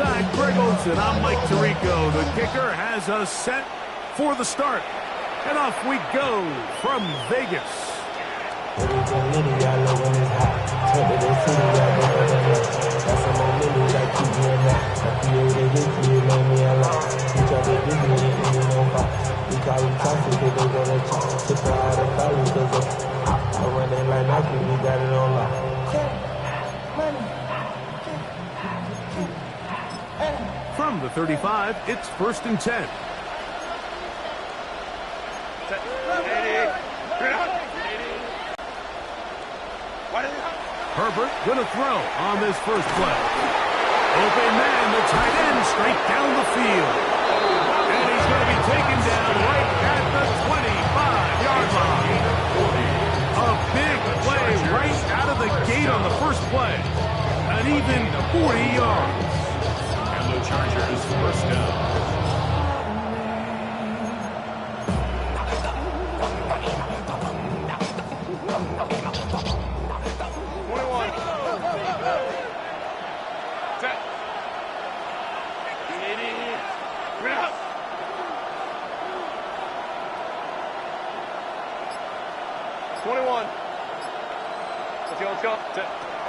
inside Greg Olson. I'm Mike Tirico. The kicker has us set for the start. And off we go from Vegas. From the 35, it's 1st and 10. Herbert gonna throw on this first play. Open man, the tight end, straight down the field. And he's going to be taken down right at the 25-yard line. A big play right out of the gate on the first play. An even 40 yards. And the Chargers first down.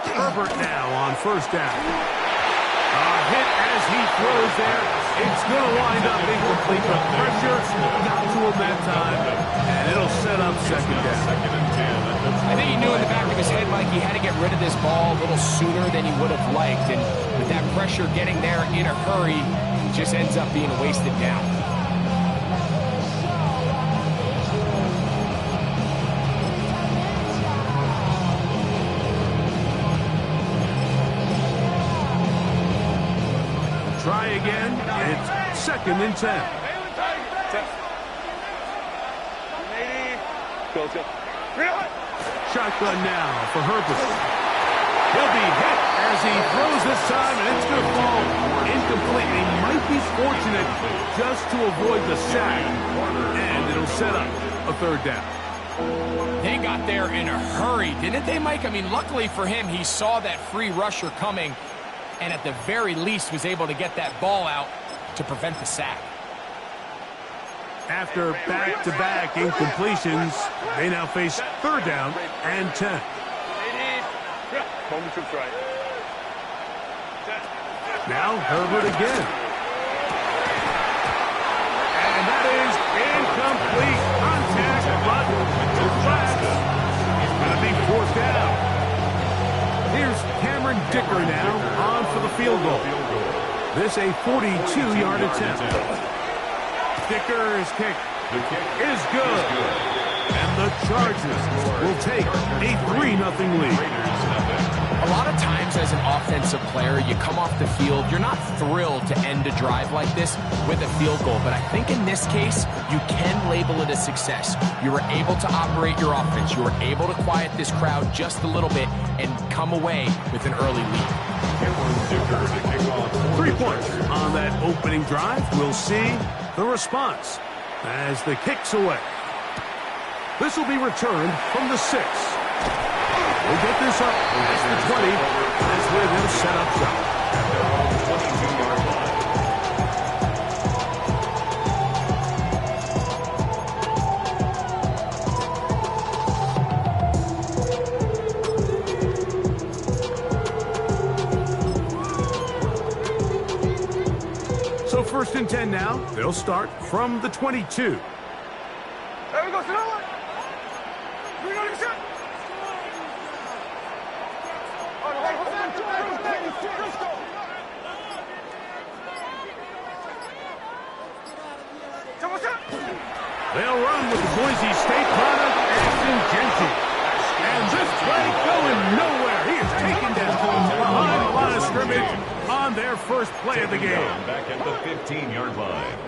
Herbert now on first down. A hit as he throws there. It's going to wind up incomplete, but pressure got to him that time, and it'll set up second down. I think he knew in the back of his head, Mike, he had to get rid of this ball a little sooner than he would have liked, and with that pressure getting there in a hurry, it just ends up being a wasted down. Try again. It's 2nd and 10. Shotgun now for Herbert. He'll be hit as he throws this time, and it's going to fall incomplete. He might be fortunate just to avoid the sack, and it'll set up a 3rd down. They got there in a hurry, didn't they, Mike? I mean, luckily for him, he saw that free rusher coming, and at the very least was able to get that ball out to prevent the sack. After back-to-back incompletions, they now face 3rd down and 10. Now Herbert again. And that is incomplete contact, but the flag is going to be 4th down. Here's Cameron Dicker now on for the field goal. This a 42-yard attempt. Dicker's kick is good. And the Chargers will take a 3-0 lead. A lot of times as an offensive player, you come off the field, you're not thrilled to end a drive like this with a field goal. But I think in this case, you can label it a success. You were able to operate your offense. You were able to quiet this crowd just a little bit and come away with an early lead. 3 points on that opening drive. We'll see the response as the kick's away. This will be returned from the 6. We'll get this up past the 20 as we're going to set up shop. So 1st and 10 now. They'll start from the 22. There we go, Sonoma. We're going to shot. They'll run with the Boise State product, Ashton Genty. And this play going nowhere. He is taken down behind the line of scrimmage on their first play of the game. Back at the 15-yard line.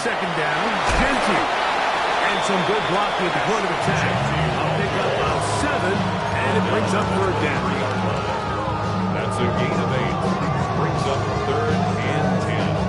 second down. Genty. And some good blocking at the point of attack. A pickup of 7, and it brings up third down. That's a gain of 8. Brings up third and 10.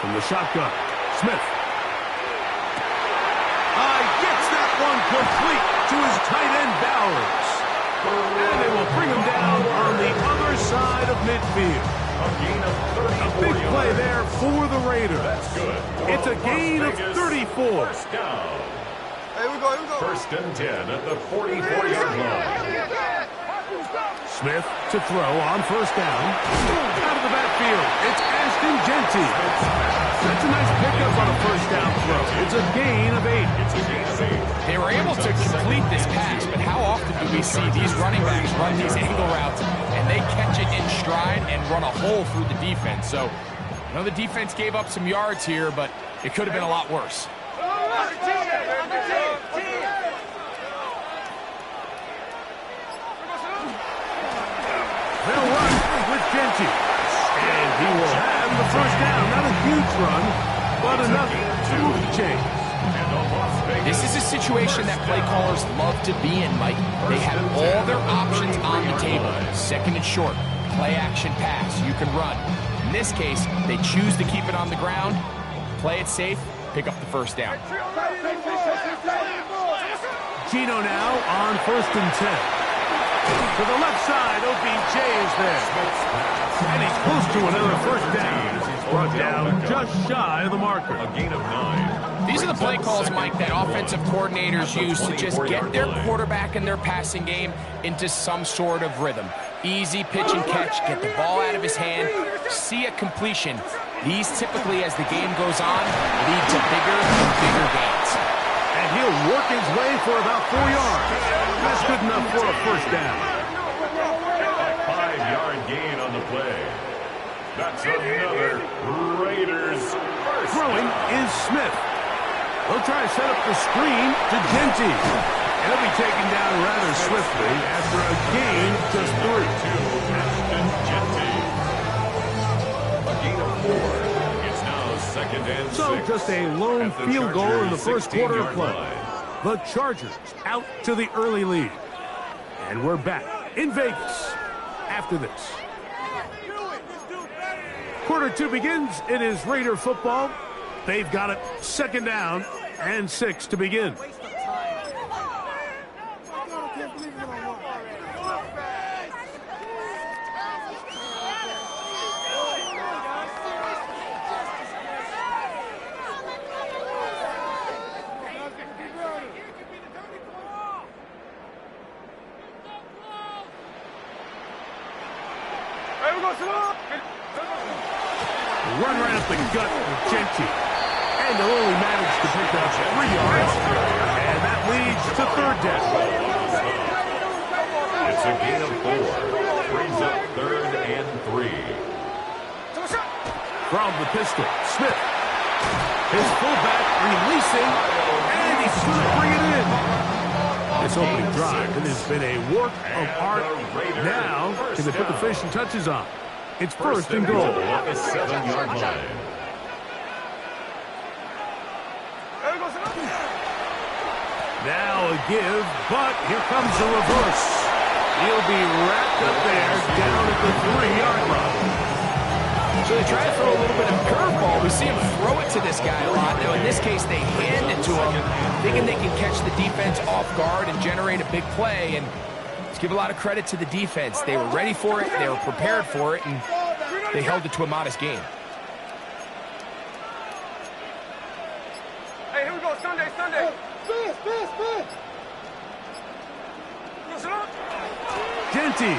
From the shotgun, Smith. Gets that one complete to his tight end, Bowers. And they will bring him down on the other side of midfield. A gain of 34 A big play yards. there for the Raiders. That's good. It's a gain of 34. First down. Hey, we go. First and 10 at the 44-yard line. Smith to throw on first down. Out of the backfield, it's Ashton Genty. That's a nice pickup on a first down throw. It's a gain of 8. It's a gain of 8. They were able to complete this pass, but how often do we see these running backs run these angle routes and they catch it in stride and run a hole through the defense? So, I know the defense gave up some yards here, but it could have been a lot worse. They'll run with Genty. And he will have the first down. Not a huge run, but enough to move the chains. This is a situation that play callers love to be in, Mike. They have all their options on the table. Second and short, play action pass, you can run. In this case, they choose to keep it on the ground, play it safe, pick up the first down. Gino now on first and 10. To the left side, OBJ is there. And he's close to another first down. He's brought down just shy of the marker. A gain of 9. These are the play calls, Mike, that offensive coordinators use to just get their quarterback and their passing game into some sort of rhythm. Easy pitch and catch, get the ball out of his hand, see a completion. These typically, as the game goes on, lead to bigger and bigger gains. And he'll work his way for about 4 yards. That's good enough for a first down. A 5-yard gain on the play. That's another Raiders first. Throwing is Smith. They'll try to set up the screen to Genty. And he'll be taken down rather swiftly after a gain just 3. Ashton Genty. A gain of 4. It's now second and 6. So just a lone At the field goal in the Chargers' first quarter of 16-yard play. line. The Chargers out to the early lead. And we're back in Vegas after this. Quarter 2 begins. It is Raider football. They've got it second down and 6 to begin. Run right up the gut with Genty. And they'll only manage to pick up 3 yards. And that leads to third down. It's a gain of 4. Brings up third and 3. From the pistol, Smith. His fullback releasing. And he's going to bring it in. This opening drive, it has been a work of art. Now, can they put the finishing touches on? It's first and goal. At the 7-yard line. Now a give, but here comes the reverse. He'll be wrapped up there down at the 3-yard line. So they try to throw a little bit of curveball. We see him throw it to this guy a lot. Now, in this case, they hand it to him, thinking they can catch the defense off guard and generate a big play. And let's give a lot of credit to the defense. They were ready for it, they were prepared for it, and they held it to a modest game. Hey, here we go, Sunday. Genty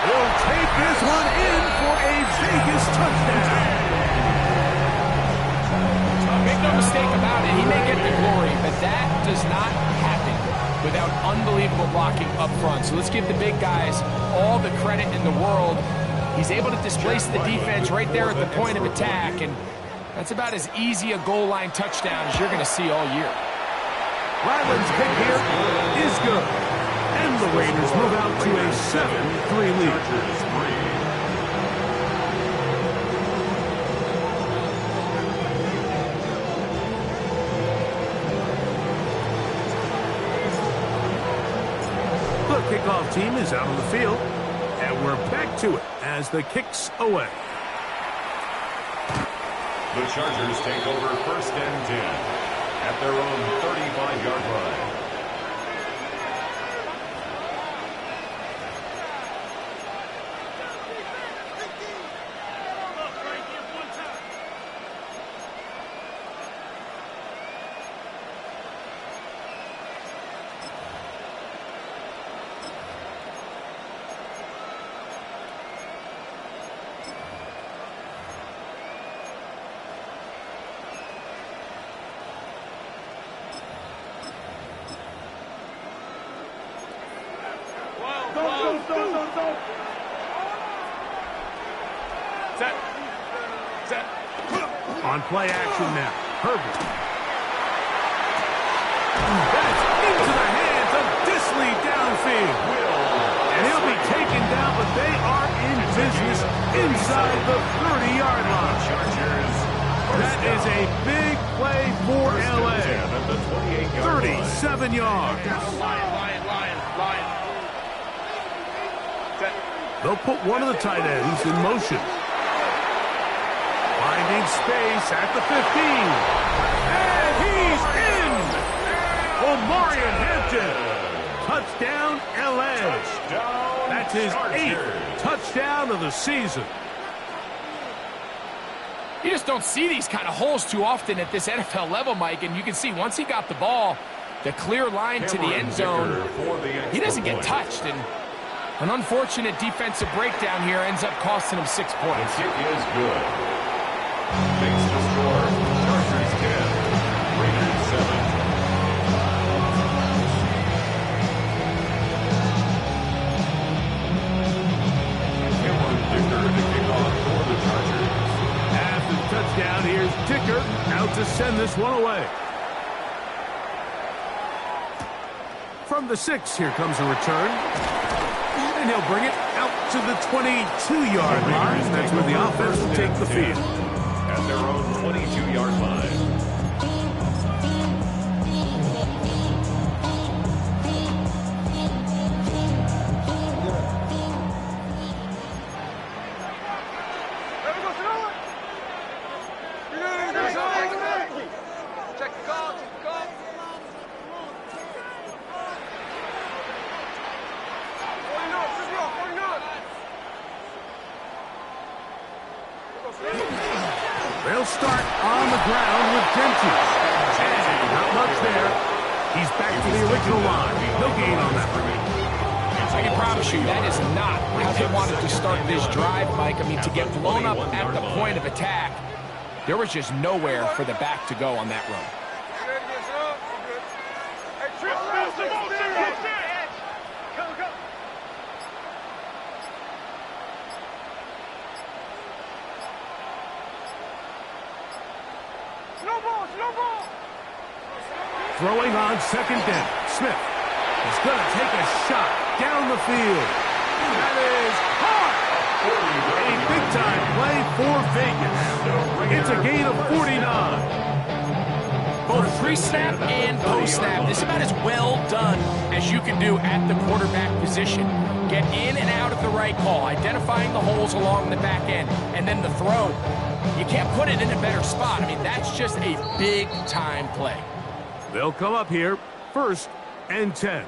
will take this one in for a Vegas touchdown. Make no mistake about it, he may get the glory, but that does not happen without unbelievable blocking up front. So let's give the big guys all the credit in the world. He's able to displace the defense right there at the point of attack, and that's about as easy a goal line touchdown as you're going to see all year. Ryland's kick here is good. And the Raiders move out to a 7-3 lead. The kickoff team is out on the field, and we're back to it as the kick's away. The Chargers take over 1st and 10 at their own 35-yard line. On play action now, Herbert. That's into the hands of Disley downfield. And he'll be taken down, but they are in business inside the 30-yard line. That is a big play for L.A. 37 yards. They'll put one of the tight ends in motion. Finding space at the 15. And he's in! Omarion Hampton. Touchdown, L.A. That's his 8th touchdown of the season. You just don't see these kind of holes too often at this NFL level, Mike, and you can see once he got the ball, the clear line to the end zone, he doesn't get touched, and an unfortunate defensive breakdown here ends up costing him 6 points. The kick is good. Makes the score. Chargers 10, Raiders 7. Dicker to kick off for the Chargers. After the touchdown, here's Dicker out to send this one away. From the 6, here comes a return. And he'll bring it out to the 22-yard line. That's where the offense will take the field. At their own 22-yard line. Check the call, check the call. They'll start on the ground with Gentry. And not much there. He's back to the original line. No gain on that one. I can promise you that is not how they wanted to start this drive, Mike. I mean, to get blown up at the point of attack, there was just nowhere for the back to go on that run. Throwing on 2nd down. Smith is going to take a shot down the field. That is hard. A big-time play for Vegas. It's a gain of 49. Both pre-snap and post-snap, this is about as well done as you can do at the quarterback position. Get in and out at the right call, identifying the holes along the back end, and then the throw. You can't put it in a better spot. I mean, that's just a big-time play. They'll come up here, 1st and 10.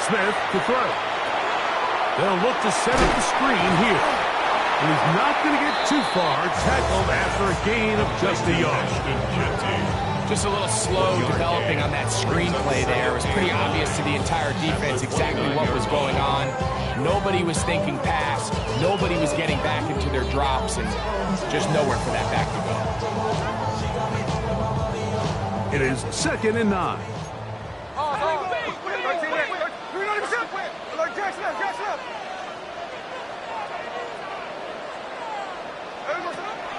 Smith to throw. They'll look to set up the screen here. And he's not going to get too far. Tackled after a gain of just a yard. Just a little slow developing on that screenplay there. It was pretty obvious to the entire defense exactly what was going on. Nobody was thinking pass. Nobody was getting back into their drops, and just nowhere for that back to go. It is 2nd and 9.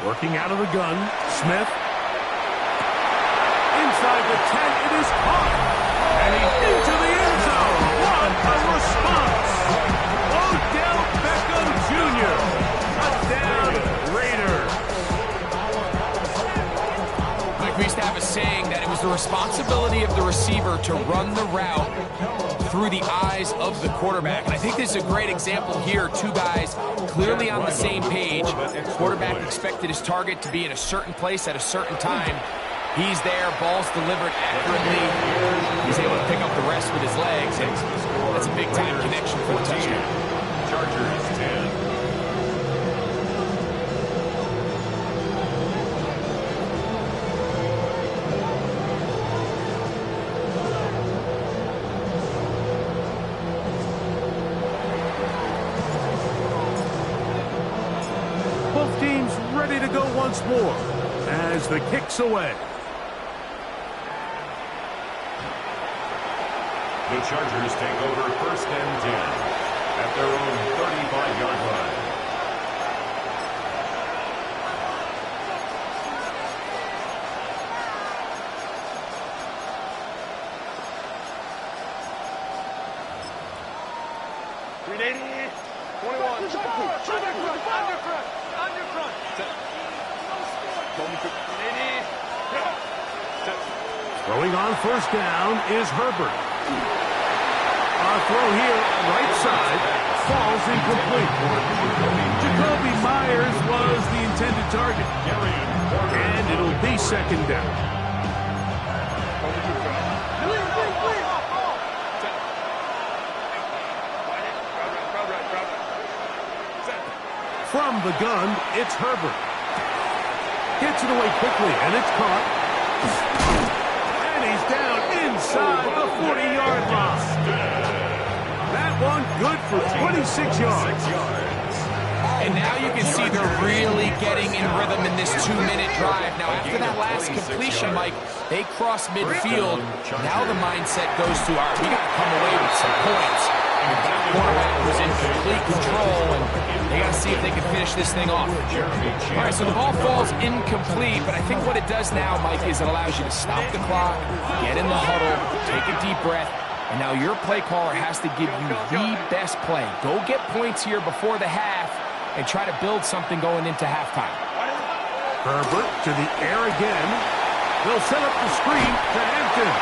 Working out of the gun, Smith. Inside the 10, it is caught. And he's into the end zone. What a response. Odell Beckham Jr. Touchdown, Raiders. Like we used to have a saying that it was the responsibility of the receiver to run the route through the eyes of the quarterback. And I think this is a great example here. Two guys clearly on the same page. Quarterback expected his target to be in a certain place at a certain time. He's there, ball's delivered accurately. He's able to pick up the rest with his legs, and that's a big-time connection for the touchdown. Chargers 10. Both teams ready to go once more as the kick's away. The Chargers take over 1st and 10 at their own 35-yard line. Throwing on 1st down is Herbert. Our throw here, right side, falls incomplete. Jacoby Myers was the intended target. And it'll be 2nd down. From the gun, it's Herbert. Gets it away quickly, and it's caught. And he's down inside the 40-yard line. That one good for 26 yards. And now you can see they're really getting in rhythm in this 2-minute drive. Now, after that last completion, Mike, they cross midfield. Now the mindset goes to, all right, we got to come away with some points. And the quarterback was in complete control, and they got to see if they can finish this thing off. All right, so the ball falls incomplete, but I think what it does now, Mike, is it allows you to stop the clock, get in the huddle, take a deep breath, and now your play caller has to give you the best play. Go get points here before the half and try to build something going into halftime. Herbert to the air again. They'll set up the screen to Hampton.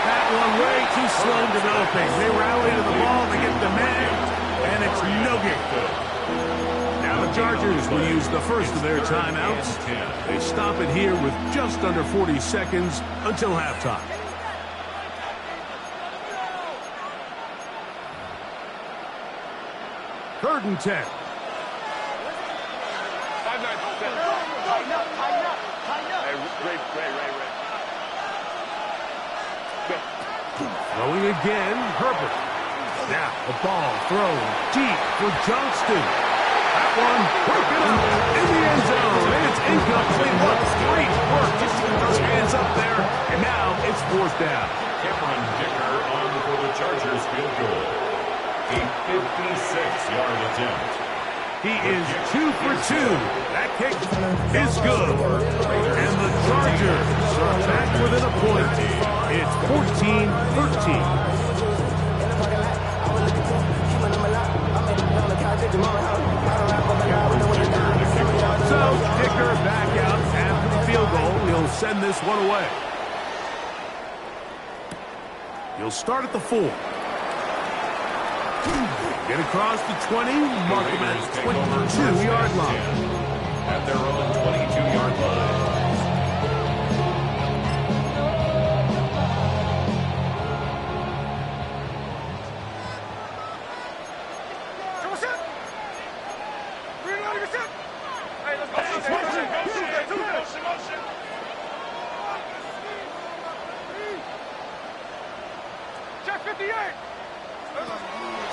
That one way too slow developing. They rally to the ball, they get the man, and it's no good. Now the Chargers will use the first of their timeouts. They stop it here with just under 40 seconds until halftime. Third and 10. Throwing again, Herbert. Now the ball thrown deep for Johnston. That one broken up in the end zone, and it's incomplete. What great work to keep those hands up there, and now it's 4th down. Cameron Dicker on for the Chargers field goal. A 56-yard attempt. He is 2 for 2. That kick is good. And the Chargers are back within a point. It's 14-13. So, Dicker back out after the field goal. He'll send this one away. He'll start at the 4. Get across the 20, mark him at 22-yard line. At their own 22-yard line. Ray,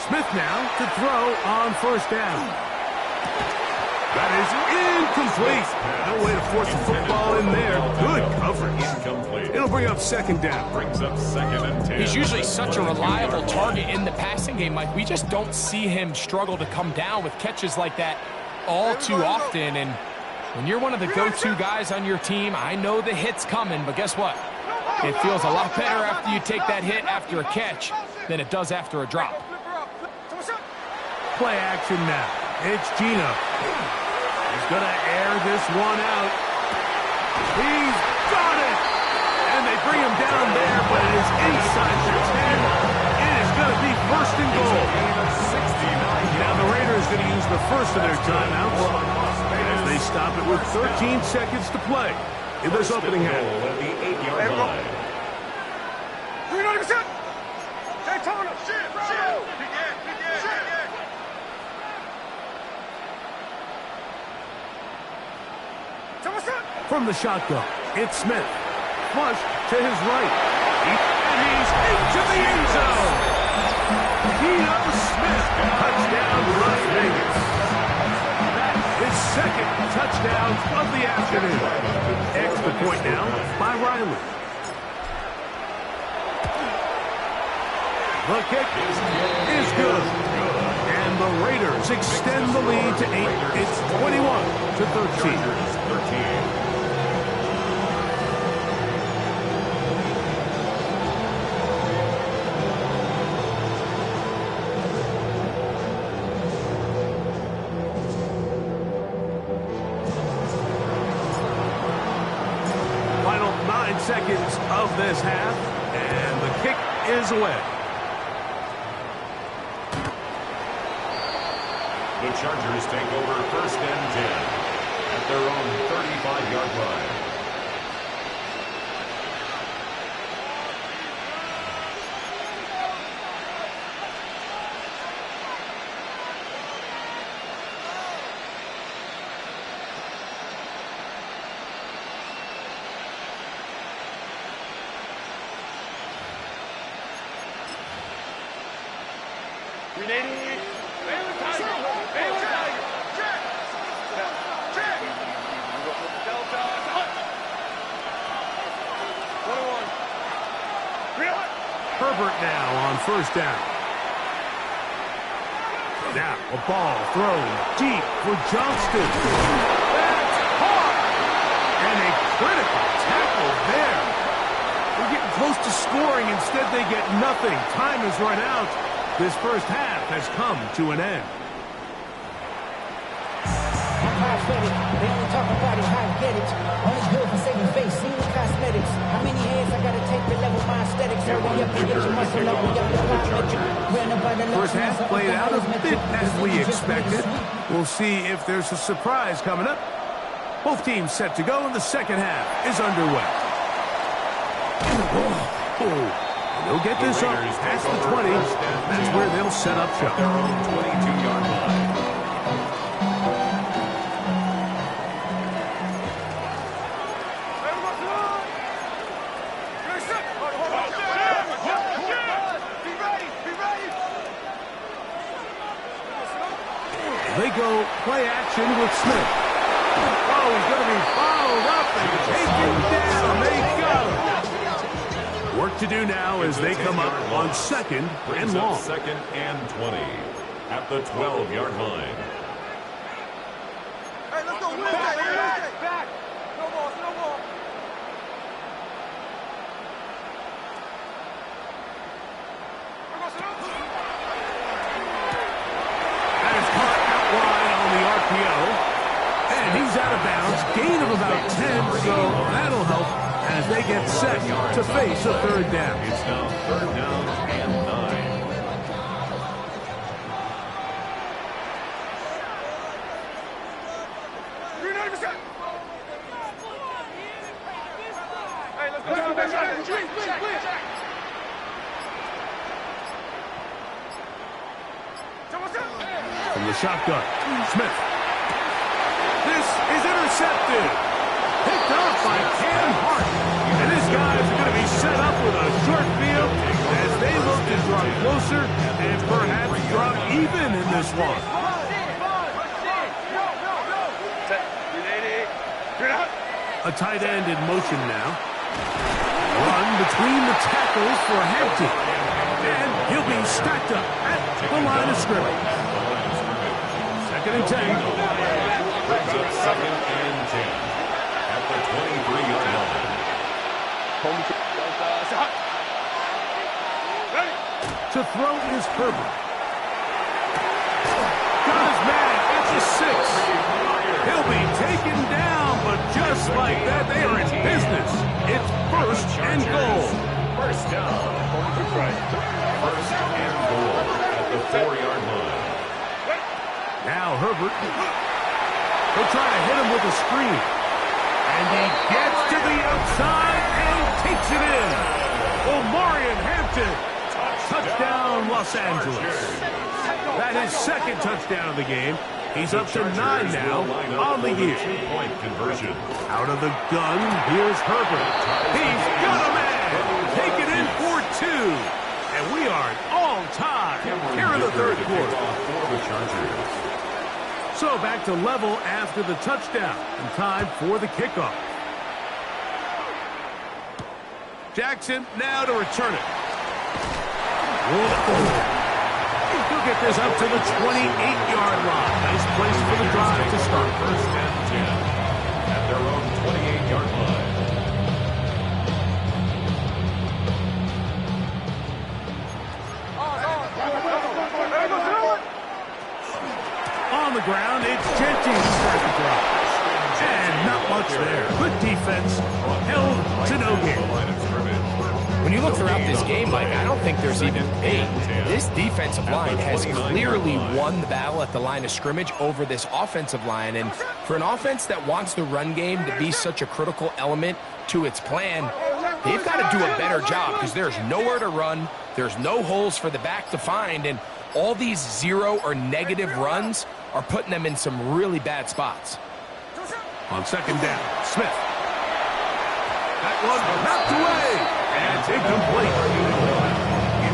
Smith now to throw on first down. That is incomplete. No way to force the football in there. Good coverage. Incomplete. It'll bring up second down. Brings up 2nd and 10. He's usually such a reliable target in the passing game, Mike. We just don't see him struggle to come down with catches like that all too often. And when you're one of the go-to guys on your team, I know the hit's coming, but guess what? It feels a lot better after you take that hit after a catch than it does after a drop. Play action now. It's Gino. He's going to air this one out. He's got it! And they bring him down there, but it is inside the 10. It is going to be first and goal. Now the Raiders are going to use the first of their timeouts as they stop it with 13 seconds to play in this opening half. At the 8-yard line. From the shotgun, it's Smith. Flush to his right. And he's into the end zone. Geno Smith, touchdown Las Vegas. His second touchdown of the afternoon. Extra point now by Riley. The kick is good. And the Raiders extend the lead to 8. It's 21-13. Final 9 seconds of this half, and the kick is away. The Chargers take over 1st and 10 at their own 35-yard line. Herbert now on first down. Now a ball thrown deep for Johnston. That's hard. And a critical tackle there. We're getting close to scoring. Instead, they get nothing. Time has run out. This first half has come to an end. They only talk about it, how I get it. Only good for saving face, seeing cosmetics. How many hands I gotta take to level my aesthetics? Hurry up and get your muscle up, we got the plyometric. First half played out a bit as we expected. We'll see if there's a surprise coming up. Both teams set to go, and the second half is underway. They'll get this up past the 20. That's where they'll set up shop. Their own 22-yard line. They go play action with Smith. Oh, he's going to be fouled up and taken down. They got him. Work to do now as they come up on 2nd and long. 2nd and 20 at the 12-yard line. Hey, let's go. Back. No ball. That is caught out wide on the RPO. And he's out of bounds. Gain of about 10, so that'll help as they get set to face a third down. It's now 3rd down and 9. Hey, let's go. From the shotgun, Smith. This is intercepted. Picked off by Cam Hart. And his guys are going to be set up with a short field as they look to this one. A tight end in motion now. Run between the tackles for Hampton. And he'll be stacked up at the line of scrimmage. 2nd and 10. Brings up 2nd and 10 at the 23-yard line. To throw is Herbert. Got his man at the 6. He'll be taken down, but just like that, they are in business. It's 1st and goal. First down. First and goal at the 4-yard line. Now Herbert. He'll try to hit him with a screen. And he gets to the outside and takes it in. Omarion Hampton. Touchdown, Los Angeles. That is 2nd touchdown of the game. He's up to 9 now on the year. Two-point conversion. Out of the gun, here's Herbert. He's got a man. Take it in for 2. And we are all tied here in the 3rd quarter. So back to level after the touchdown. And time for the kickoff. Jackson now to return it. He'll get this up to the 28-yard line. Nice place for the drive to start. 1st and 10 at their own 28-yard line. On the ground, it's Gentry's second drive. And not much there. Good defense. Held to no gain. When you look throughout this game, Mike, I don't think there's even debate. This defensive line has clearly won the battle at the line of scrimmage over this offensive line. And for an offense that wants the run game to be such a critical element to its plan, they've got to do a better job because there's nowhere to run. There's no holes for the back to find. And all these 0 or negative runs are putting them in some really bad spots. On 2nd down, Smith. That one knocked away. And it's incomplete.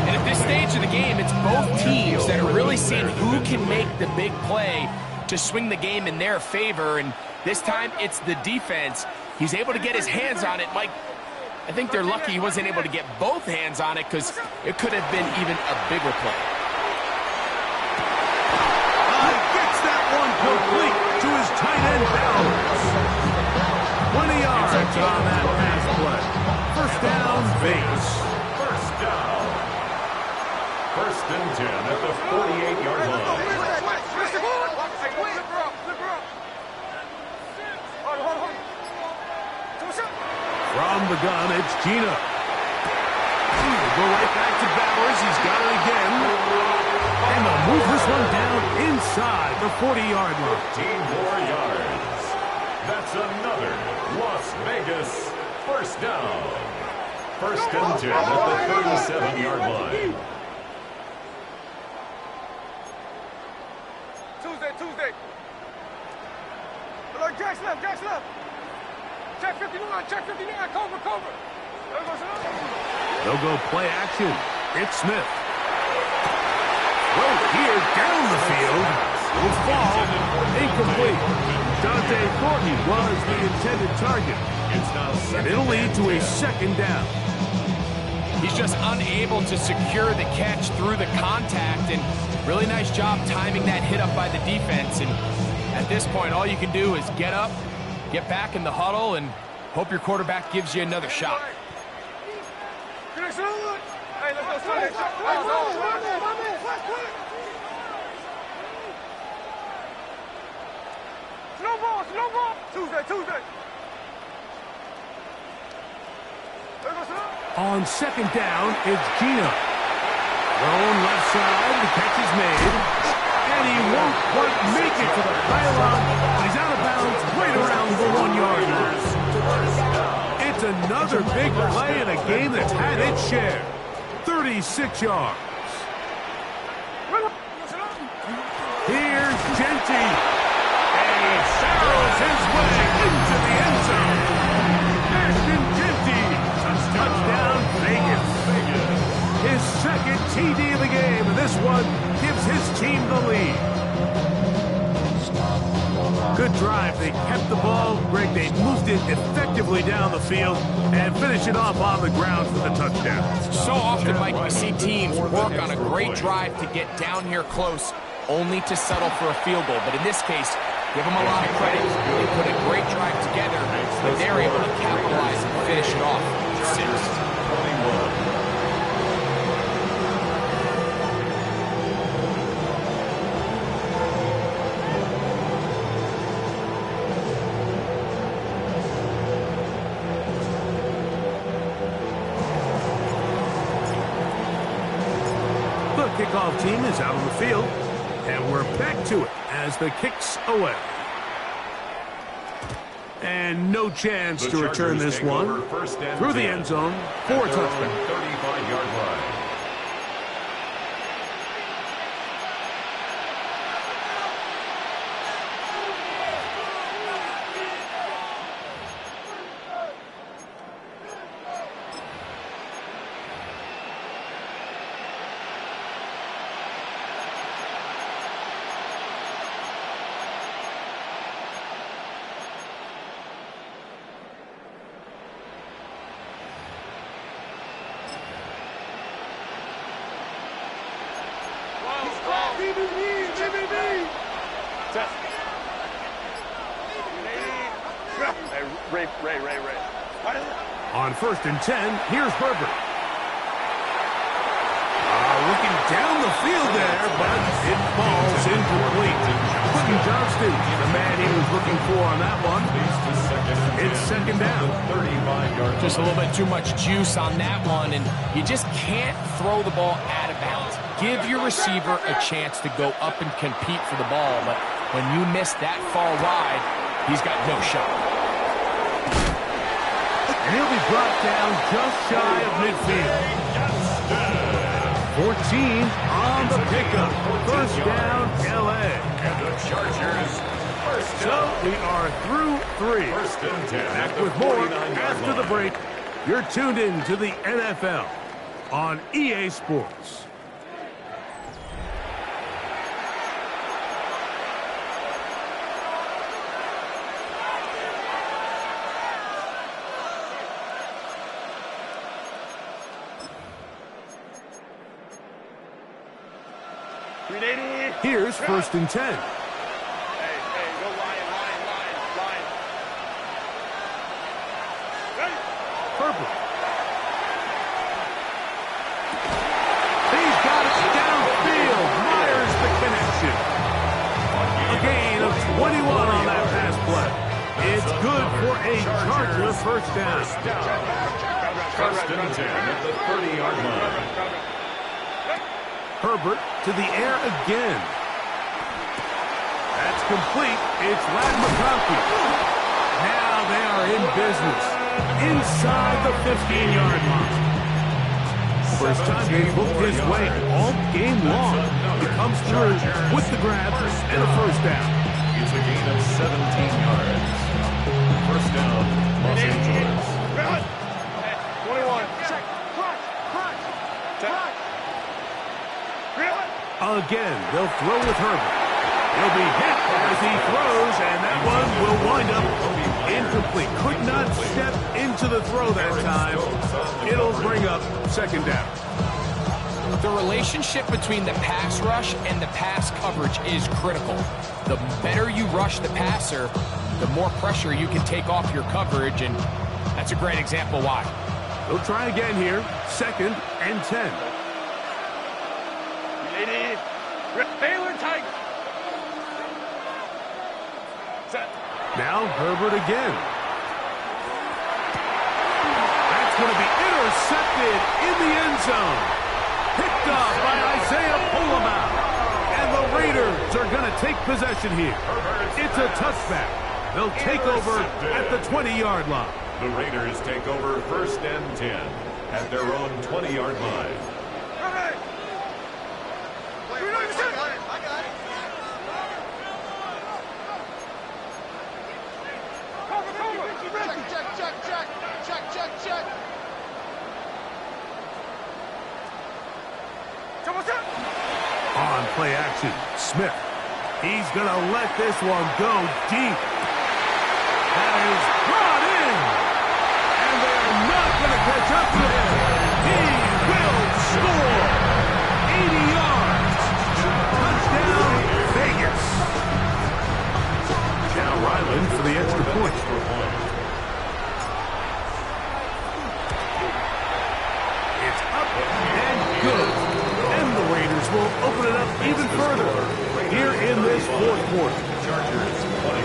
And at this stage of the game, it's both teams that are really seeing who can make the big play to swing the game in their favor. And this time, it's the defense. He's able to get his hands on it. Mike, I think they're lucky he wasn't able to get both hands on it because it could have been even a bigger play. Gets that one complete to his tight end Bowers. 20 yards on that pass play. 1st down, Vegas. 1st down. 1st and 10 at the 48-yard line. From the gun, it's Gina. Go right back to Bowers. He's got it again. And they'll move this one down inside the 40-yard line. 15 more yards. That's another Las Vegas 1st down. 1st and 10 at the 37-yard line. Tuesday. Look, Jack's left. Check 59, cover. They'll go play action. It's Smith. Right here down the field. Will fall. Incomplete. Dante Thornton was the intended target. And it'll lead to a 2nd down. He's just unable to secure the catch through the contact, and really nice job timing that hit up by the defense. And at this point, all you can do is get up, get back in the huddle, and hope your quarterback gives you another shot. Slow ball. Tuesday. On 2nd down, it's Gino. Thrown left side, the catch is made. And he won't quite make it to the pylon, but he's out of bounds right around the 1-yard line. It's another big play in a game that's had its share. 36 yards. Here's Genty. And he barrels his way into the end zone. Ashton Genty. Touchdown, Vegas. His 2nd TD of the game, and this one gives him his team the lead. Good drive. They kept the ball. Greg, they moved it effectively down the field and finished it off on the ground for the touchdown. So often, Mike, we see teams work on a great drive to get down here close, only to settle for a field goal. But in this case, give them a lot of credit. They put a great drive together, but they're able to capitalize and finish it off. 6-21. Kickoff team is out on the field, and we're back to it as the kick's away. And no chance to return this one through the end zone for a touchdown. 35-yard line. On 1st and 10, here's Herbert. Looking down the field there, but it falls incomplete. Quentin Johnston, the man he was looking for on that one. It's second down. Just a little bit too much juice on that one, and you just can't throw the ball out of bounds. Give your receiver a chance to go up and compete for the ball, but when you miss that far wide, he's got no shot. And he'll be brought down just shy of midfield. 14 on the pickup. First down, L.A. And the Chargers, first So down. we are through 3. First and 10. Back with more after the break. You're tuned in to the NFL on EA Sports. Here's 1st and 10. Hey, go line. Herbert. He's got it downfield. Myers the connection. A gain of 21 on that pass play. It's good for a Charger first down. First and 10 at the 30-yard line. Herbert to the air again. That's complete. It's Lad McConkey. Now they are in business inside the 15-yard line. First time he's looked his way all game long. He comes through with the grab and a first down. It's a gain of 17 yards. First down, Los Angeles. 21. Check. Crunch. Again, they'll throw with Herbert. He'll be hit as he throws, and that one will wind up incomplete. Could not step into the throw that time. It'll bring up second down. The relationship between the pass rush and the pass coverage is critical. The better you rush the passer, the more pressure you can take off your coverage, and that's a great example why. They'll try again here. 2nd and 10. Baylor tight. Set. Now Herbert again. That's going to be intercepted in the end zone. Picked off by Isaiah Pullman. And the Raiders are going to take possession here. It's a touchback. They'll take over at the 20-yard line. The Raiders take over 1st and 10 at their own 20-yard line. On play action, Smith. He's going to let this one go deep. That is brought in. And they're not going to catch up to him. He will score. 80 yards. Touchdown, Vegas. Now Ryland for the extra point. It's up and good. And the Raiders will open it up even further here in this fourth quarter. Chargers 21.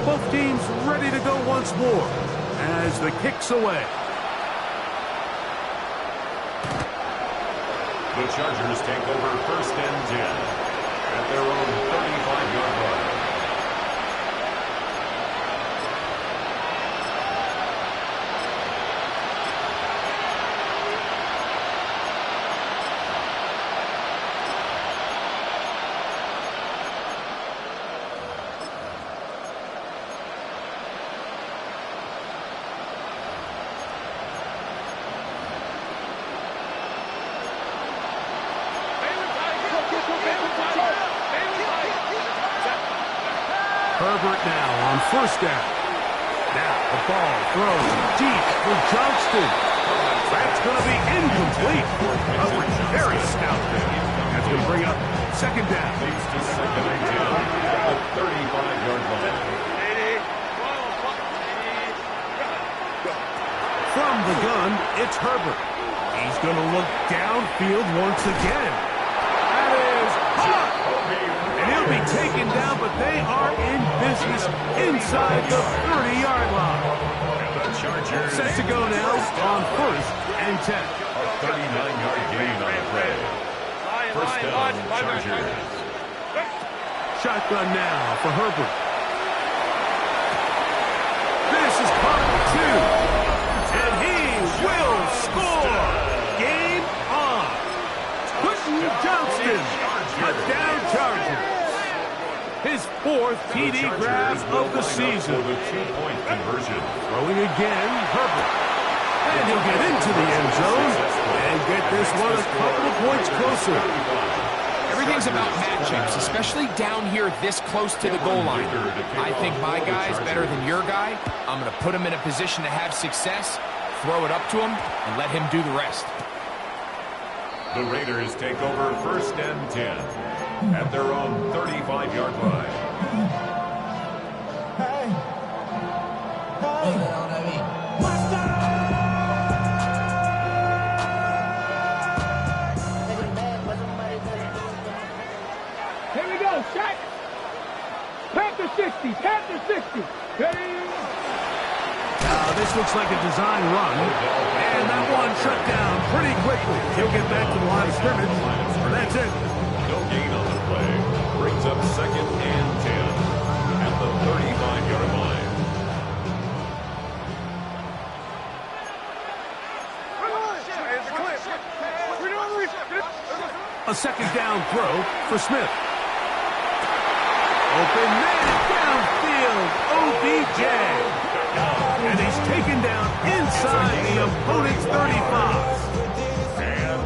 Both teams ready to go once more as the kick's away. The Chargers take over 1st and 10 at their own 35-yard line. Herbert now on 1st down. Now the ball thrown deep for Johnston. That's going to be incomplete. Coverage very stout there. That's going to bring up 2nd down. Leads to 2nd and 10 at the 35-yard line. From the gun, it's Herbert. He's going to look downfield once again. That is caught. And he'll be taken down, but they are in business inside the 30-yard line. And the Chargers Set to go now on 1st and 10. a 39-yard gain on the play. 1st down, Chargers. Shotgun now for Herbert. This is part 2. And he will score. Game on. Quentin Johnston. Touchdown Chargers. His 4th TD grab of the season. For the 2-point conversion. Throwing again, Herbert. And he'll get into the end zone and get this one a couple of points closer. Everything's about matchups, especially down here this close to the goal line. I think my guy's better than your guy. I'm going to put him in a position to have success, throw it up to him, and let him do the rest. The Raiders take over 1st and 10 at their own 35-yard line. Here we go, shot. Panther 60, Panther 60. This looks like a design run. And that one shut down pretty quickly. He'll get back to the line of scrimmage. And that's it. No gain on the play. Brings up 2nd and 10 at the 35-yard line. A 2nd down throw for Smith. Open man downfield. OBJ. And he's taken down inside the opponent's 35.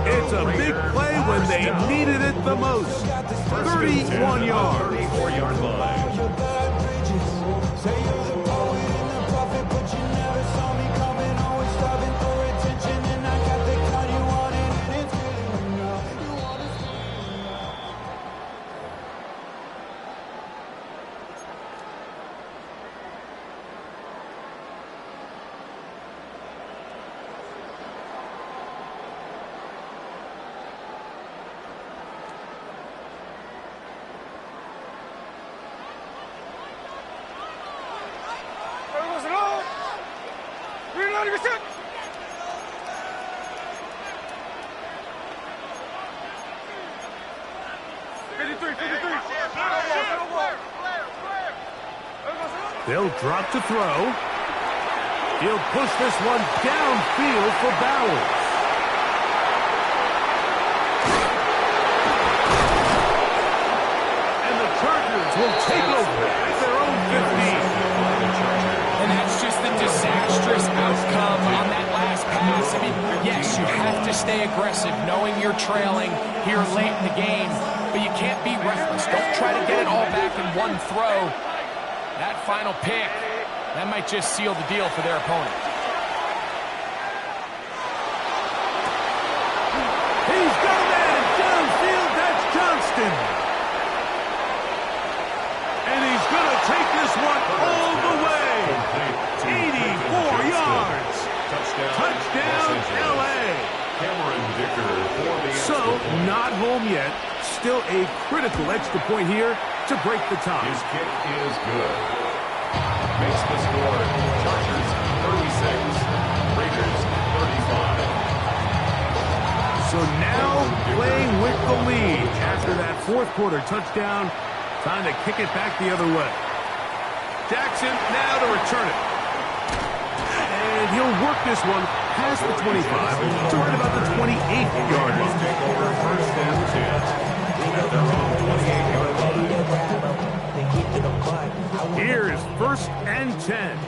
It's a big play when they needed it the most. 31 yards. 34-yard line. They'll drop to throw. He'll push this one downfield for Bowers. And the Chargers will take over at their own 15. And that's just the disastrous outcome on that last pass. I mean, yes, you have to stay aggressive knowing you're trailing here late in the game, but you can't be reckless. Don't try to get it all back in one throw. That final pick, that might just seal the deal for their opponent. He's got a man downfield. That's Johnston. And he's going to take this one all the way. 84 yards. Touchdown, L.A. Cameron Dicker for the So, not home yet. Still a critical extra point here to break the tie. His kick is good. Makes the score Chargers 36, Raiders 35. So now playing with the lead after that fourth quarter touchdown. Time to kick it back the other way. Jackson now to return it. And he'll work this one past the 25 to right about the 28-yard line. Take over first and 10 at their own 28-yard line. Here's first and 10.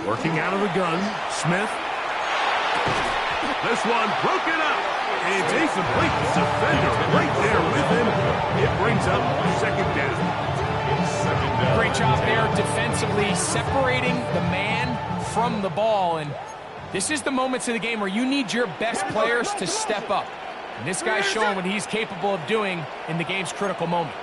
Working out of the gun, Smith. This one broken up. It's incomplete. Defender right there with him. It brings up second down. Great job there defensively, separating the man from the ball. And this is the moments of the game where you need your best players to step up. And this guy's showing what he's capable of doing in the game's critical moment.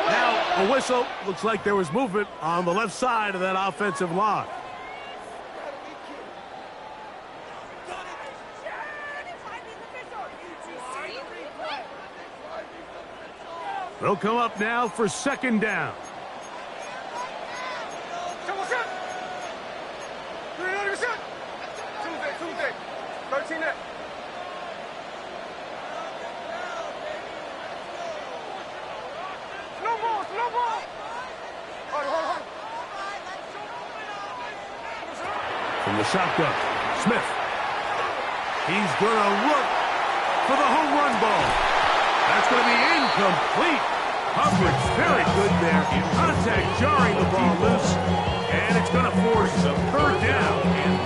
Now, a whistle. Looks like there was movement on the left side of that offensive line. They'll come up now for second down. From the shotgun, Smith. He's going to look for the home run ball. That's going to be incomplete. Coverage very good there. Contact jarring the ball loose. And it's going to force a third down and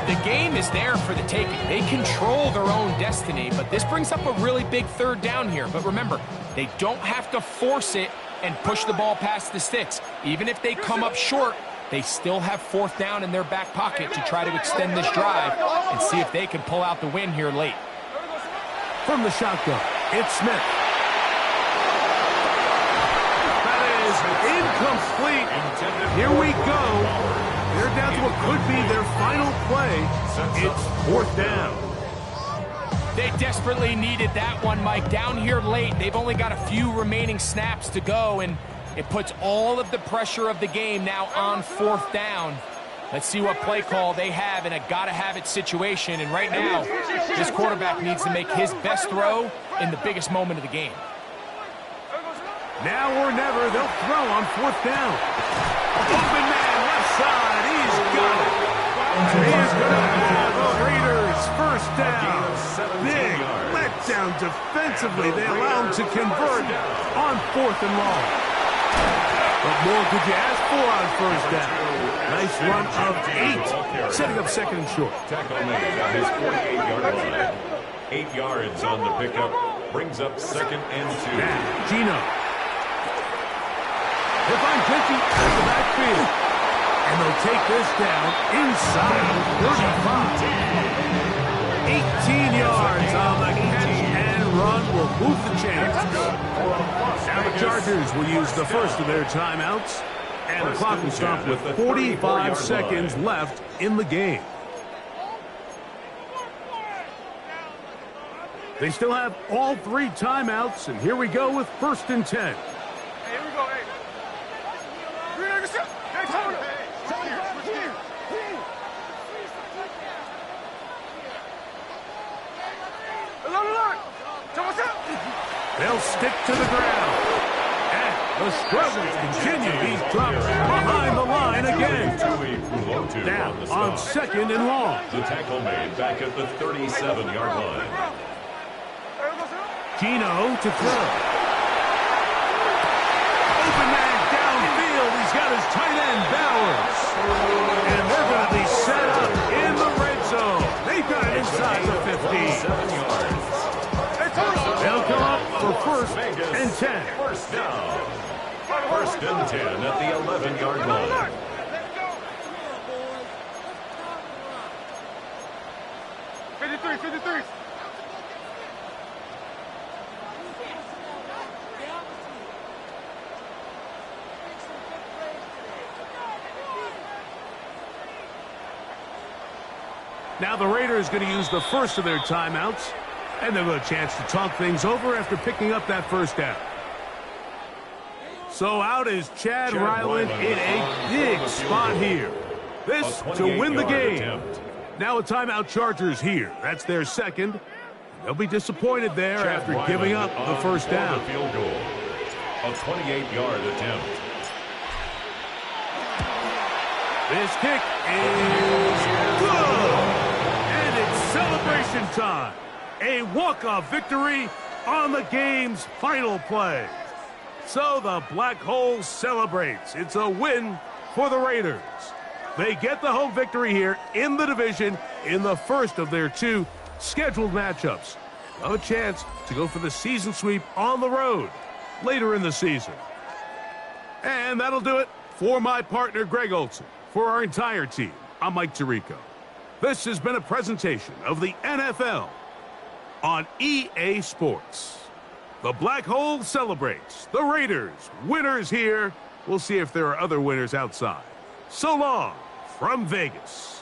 15. The game is there for the taking. They control their own destiny, but this brings up a really big third down here. But remember, they don't have to force it and push the ball past the sticks. Even if they come up short, they still have fourth down in their back pocket to try to extend this drive and see if they can pull out the win here late. From the shotgun, it's Smith. That is incomplete. Here we go. They're down to what could be their final play. It's fourth down. They desperately needed that one, Mike. Down here late, they've only got a few remaining snaps to go, and it puts all of the pressure of the game now on fourth down. Let's see what play call they have in a gotta-have-it situation. And right now, this quarterback needs to make his best throw in the biggest moment of the game. Now or never, they'll throw on fourth down. Open man, left side, he's got it. And he is going to have the Raiders first down. Big letdown defensively. They allow him to convert on fourth and long. What more could you ask for on first down? Nice run of 8, setting up second and short. Tackle made at his 48-yard line. 8 yards on the pickup. Brings up second and 2. Now, Gino. He'll find Dickey out of the backfield. And they'll take this down inside the 35. 18 yards on the catch and run will move the chains. Now the Chargers will use the first of their timeouts. And the clock will stop with 45 seconds left in the game. They still have all 3 timeouts, and here we go with 1st and 10. Hey, here we go, hey. They'll stick to the ground. And the struggles continue. He's dropped behind the line again. Now on 2nd and long. The tackle made back at the 37-yard line. Gino to throw. Open man downfield. He's got his tight end Bowers. And they're going to be set up in the red zone. They've got it inside the 15. 7 yards. They'll come up for 1st and 10. First down. 1st and 10 at the 11-yard line. Now the Raiders going to use the first of their timeouts, and they'll get a chance to talk things over after picking up that first down. So out is Chad Ryland in a big spot here. This to win the game. Now a timeout Chargers here. That's their 2nd. They'll be disappointed there after giving up the first down. The field goal. A 28-yard attempt. This kick is good. And it's celebration time. A walk-off victory on the game's final play. So the Black Hole celebrates. It's a win for the Raiders. They get the home victory here in the division in the first of their 2 scheduled matchups. Have a chance to go for the season sweep on the road later in the season. And that'll do it for my partner Greg Olson. For our entire team, I'm Mike Tirico. This has been a presentation of the NFL on EA Sports. The Black Hole celebrates. The Raiders, winners here. We'll see if there are other winners outside. So long from Vegas.